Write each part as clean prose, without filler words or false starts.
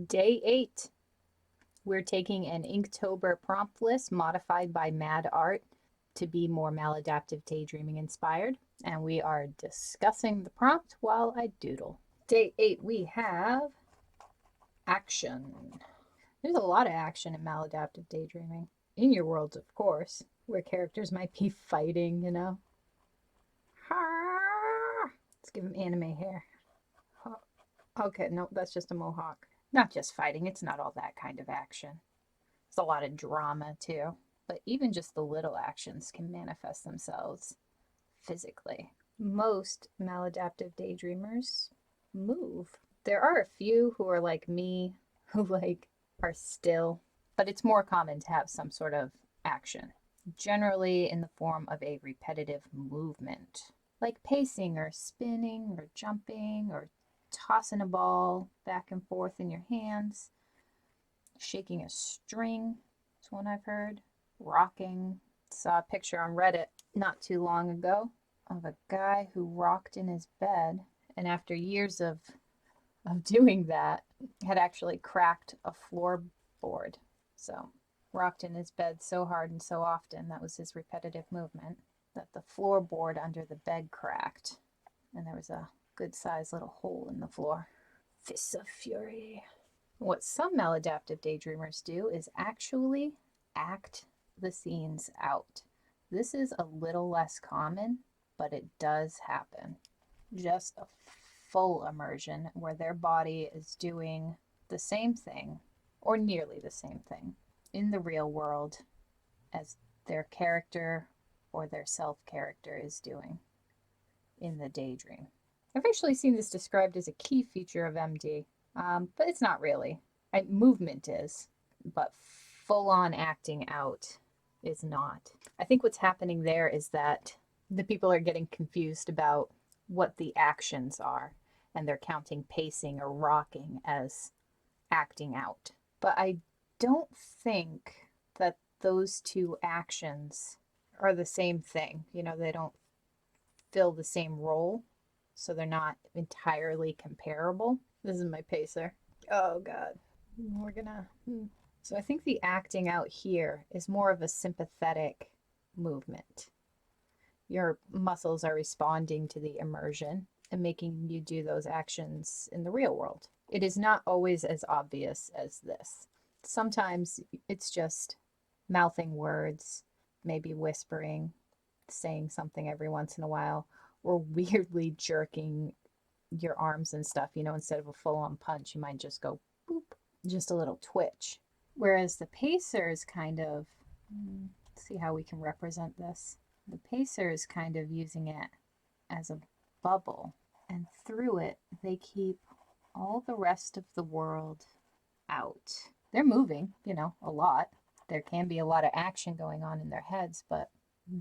Day 8. We're taking an Inktober prompt list modified by Mad Art to be more maladaptive daydreaming inspired. And we are discussing the prompt while I doodle. Day 8, we have action. There's a lot of action in maladaptive daydreaming. In your worlds, of course, where characters might be fighting, you know. Let's give him anime hair. Okay, no, that's just a mohawk. Not just fighting, it's not all that kind of action. It's a lot of drama too. But even just the little actions can manifest themselves physically. Most maladaptive daydreamers move. There are a few who are like me, who are still, but it's more common to have some sort of action, generally in the form of a repetitive movement, like pacing or spinning or jumping or tossing a ball back and forth in your hands, shaking a string is one I've heard, rocking. Saw a picture on Reddit not too long ago of a guy who rocked in his bed, and after years of doing that, had actually cracked a floorboard. So, rocked in his bed so hard and so often, that was his repetitive movement, that the floorboard under the bed cracked, and there was a good sized little hole in the floor. Fists of fury. What some maladaptive daydreamers do is actually act the scenes out. This is a little less common, but it does happen. Just a full immersion where their body is doing the same thing, or nearly the same thing, in the real world as their character or their self character is doing in the daydream. I've actually seen this described as a key feature of MD, but it's not really. Movement is, but full on acting out is not. I think what's happening there is that the people are getting confused about what the actions are, and they're counting pacing or rocking as acting out. But I don't think that those two actions are the same thing. You know, they don't fill the same role, so they're not entirely comparable. This is my pacer. Oh God, we're gonna. So I think the acting out here is more of a sympathetic movement. Your muscles are responding to the immersion and making you do those actions in the real world. It is not always as obvious as this. Sometimes it's just mouthing words, maybe whispering, saying something every once in a while, or weirdly jerking your arms and stuff. You know, instead of a full on punch, you might just go boop, just a little twitch. Whereas the pacer is kind of, let's see how we can represent this. The pacer is kind of using it as a bubble, and through it, they keep all the rest of the world out. They're moving, you know, a lot. There can be a lot of action going on in their heads, but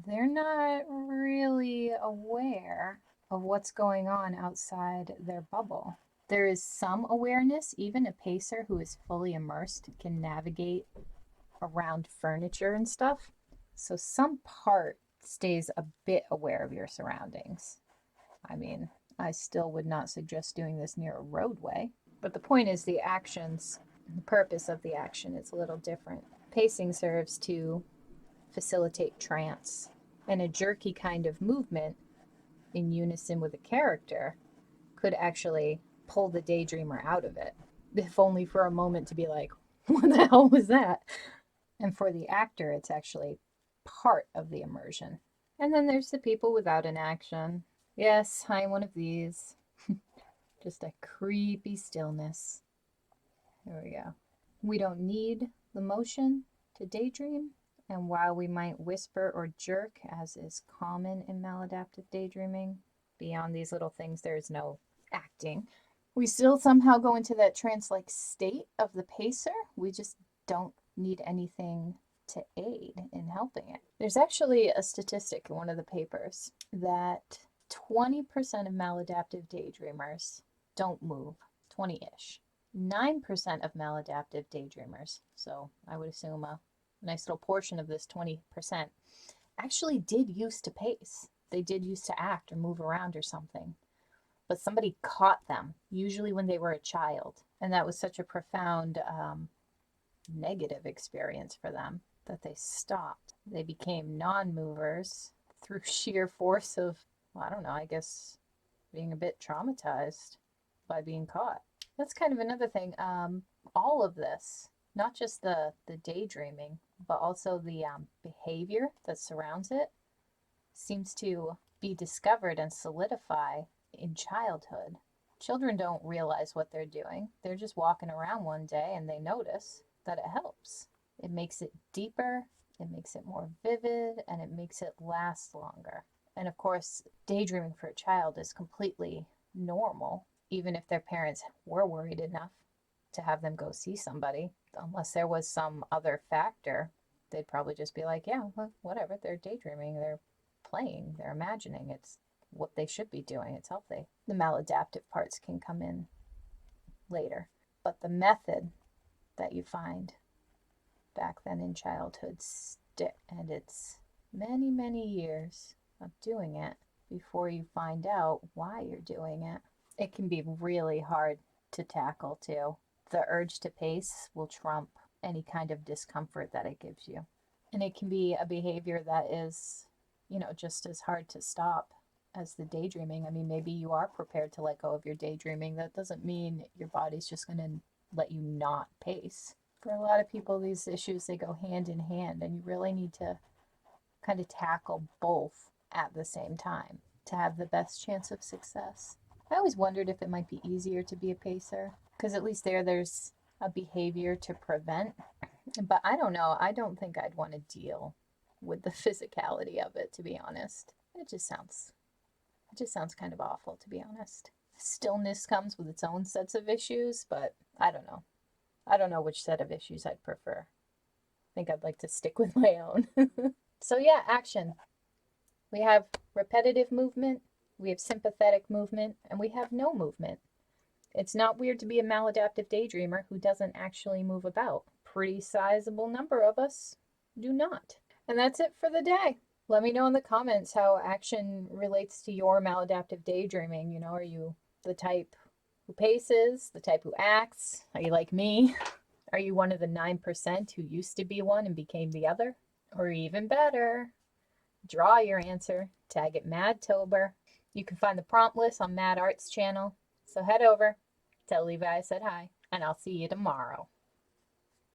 they're not really aware of what's going on outside their bubble. There is some awareness. Even a pacer who is fully immersed can navigate around furniture and stuff. So some part stays a bit aware of your surroundings. I mean, I still would not suggest doing this near a roadway. But the point is, the actions, the purpose of the action is a little different. Pacing serves to facilitate trance, and a jerky kind of movement in unison with a character could actually pull the daydreamer out of it, if only for a moment to be like, what the hell was that? And for the actor, it's actually part of the immersion. And then there's the people without an action. Yes, I'm one of these. Just a creepy stillness. There we go. We don't need the motion to daydream, and while we might whisper or jerk, as is common in maladaptive daydreaming, beyond these little things, there is no acting. We still somehow go into that trance-like state of the pacer. We just don't need anything to aid in helping it. There's actually a statistic in one of the papers that 20% of maladaptive daydreamers don't move, 20-ish. 9% of maladaptive daydreamers, so I would assume a nice little portion of this 20%, actually did used to pace. They did used to act or move around or something. but somebody caught them, usually when they were a child. And that was such a profound negative experience for them that they stopped. They became non-movers through sheer force of, well, I don't know, I guess being a bit traumatized by being caught. That's kind of another thing. All of this, not just the daydreaming, but also the behavior that surrounds it, seems to be discovered and solidify in childhood. Children don't realize what they're doing. They're just walking around one day and they notice that it helps. It makes it deeper, it makes it more vivid, and it makes it last longer. And of course, daydreaming for a child is completely normal, even if their parents were worried enough to have them go see somebody. Unless there was some other factor, they'd probably just be like, yeah, well, whatever, they're daydreaming, they're playing, they're imagining. It's what they should be doing, it's healthy. The maladaptive parts can come in later. But the method that you find back then in childhood stick, and it's many, many years of doing it before you find out why you're doing it. It can be really hard to tackle too. The urge to pace will trump any kind of discomfort that it gives you. And it can be a behavior that is, just as hard to stop as the daydreaming. I mean, maybe you are prepared to let go of your daydreaming. That doesn't mean your body's just going to let you not pace. For a lot of people, these issues, they go hand in hand, and you really need to kind of tackle both at the same time to have the best chance of success. I always wondered if it might be easier to be a pacer, because at least there's a behavior to prevent. But I don't know. I don't think I'd want to deal with the physicality of it, to be honest. It just sounds kind of awful, to be honest. Stillness comes with its own sets of issues, but I don't know. I don't know which set of issues I'd prefer. I think I'd like to stick with my own. So yeah, action. We have repetitive movement, we have sympathetic movement, and we have no movement. It's not weird to be a maladaptive daydreamer who doesn't actually move about. Pretty sizable number of us do not. And that's it for the day. Let me know in the comments how action relates to your maladaptive daydreaming. Are you the type who paces, the type who acts? Are you like me? Are you one of the 9% who used to be one and became the other? Or even better, draw your answer, tag it Maddtober. You can find the prompt list on Mad Art's channel. So head over, tell Levi I said hi, and I'll see you tomorrow.